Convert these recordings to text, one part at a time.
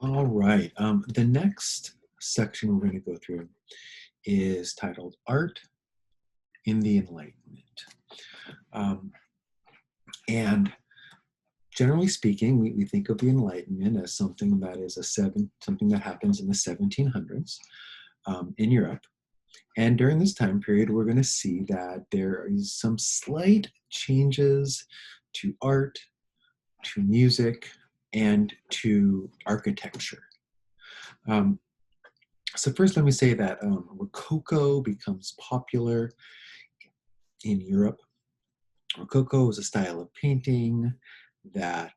All right. The next section we're going to go through is titled Art in the Enlightenment. Um, and generally speaking, we think of the Enlightenment as something that is something that happens in the 1700s in Europe. And during this time period, we're going to see that there is some slight changes to art, to music, and to architecture. Um, so first, let me say that Rococo becomes popular in Europe. Rococo is a style of painting that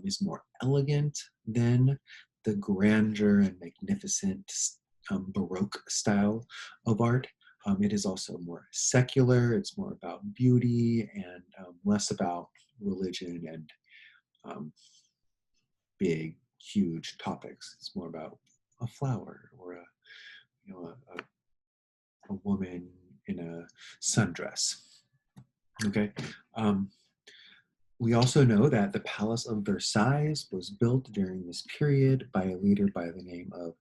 is more elegant than the grandeur and magnificent Baroque style of art. It is also more secular. It's more about beauty and less about religion and um, big, huge topics. It's more about a flower or a woman in a sundress. Okay. Um, we also know that the Palace of Versailles was built during this period by a leader by the name of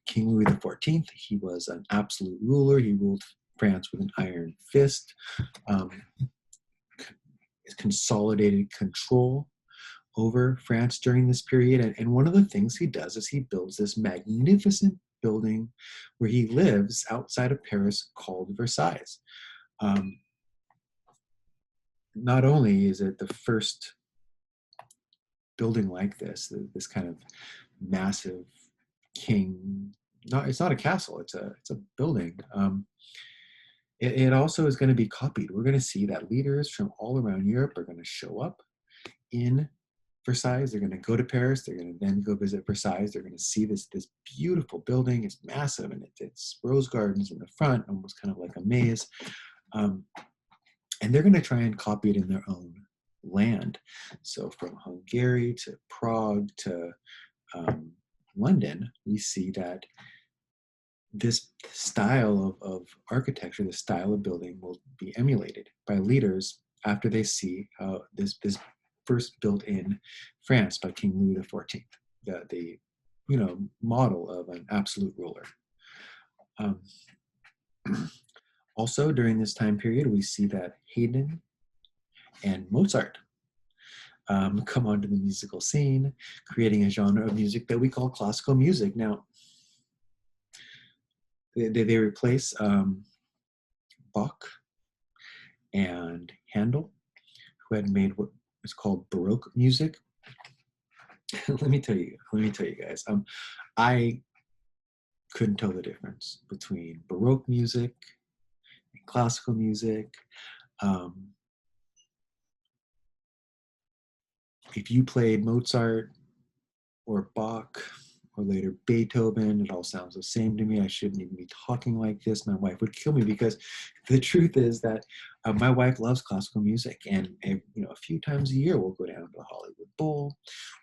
King Louis XIV. He was an absolute ruler. He ruled France with an iron fist, um, consolidated control over France during this period. And one of the things he does is he builds this magnificent building where he lives outside of Paris called Versailles. Um, not only is it the first building like this kind of massive king, it's not a castle, it's a building. It also is going to be copied. We're going to see that leaders from all around Europe are going to show up in Versailles. They're going to go to Paris. They're going to then go visit Versailles. They're going to see this beautiful building. It's massive, and it's rose gardens in the front, almost kind of like a maze. And they're going to try and copy it in their own land. So from Hungary to Prague to London, we see that this style of architecture, this style of building, will be emulated by leaders after they see how this first built in France by King Louis XIV, the model of an absolute ruler. Also, during this time period, we see that Haydn and Mozart come onto the musical scene, creating a genre of music that we call classical music. Now, they replace Bach and Handel, who had made what is called Baroque music. let me tell you guys, I couldn't tell the difference between Baroque music and classical music. If you played Mozart or Bach or later Beethoven, it all sounds the same to me. I shouldn't even be talking like this. My wife would kill me, because the truth is that my wife loves classical music, and a few times a year we'll go down to the Hollywood Bowl,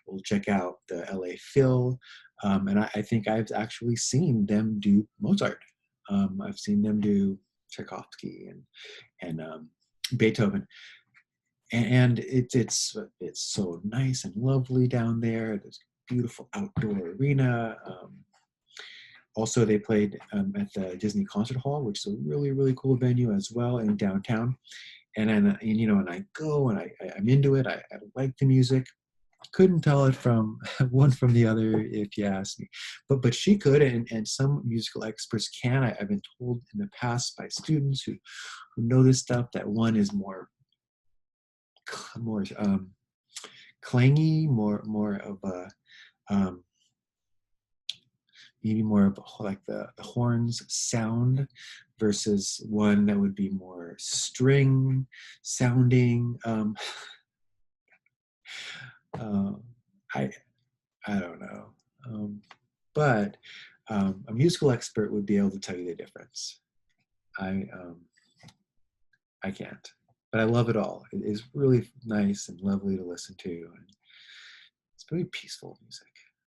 we'll check out the LA Phil, and I think I've actually seen them do Mozart. I've seen them do Tchaikovsky and Beethoven. And it's so nice and lovely down there. There's a beautiful outdoor arena. Also, they played at the Disney Concert Hall, which is a really, really cool venue as well in downtown. And I go and I'm into it. I like the music. Couldn't tell it from one from the other, if you ask me, but she could, and some musical experts can. I've been told in the past by students who know this stuff that one is more clangy, more of a maybe more of like the horns sound, versus one that would be more string sounding. I don't know, but a musical expert would be able to tell you the difference. I can't, but I love it all. It is really nice and lovely to listen to, and it's very peaceful music.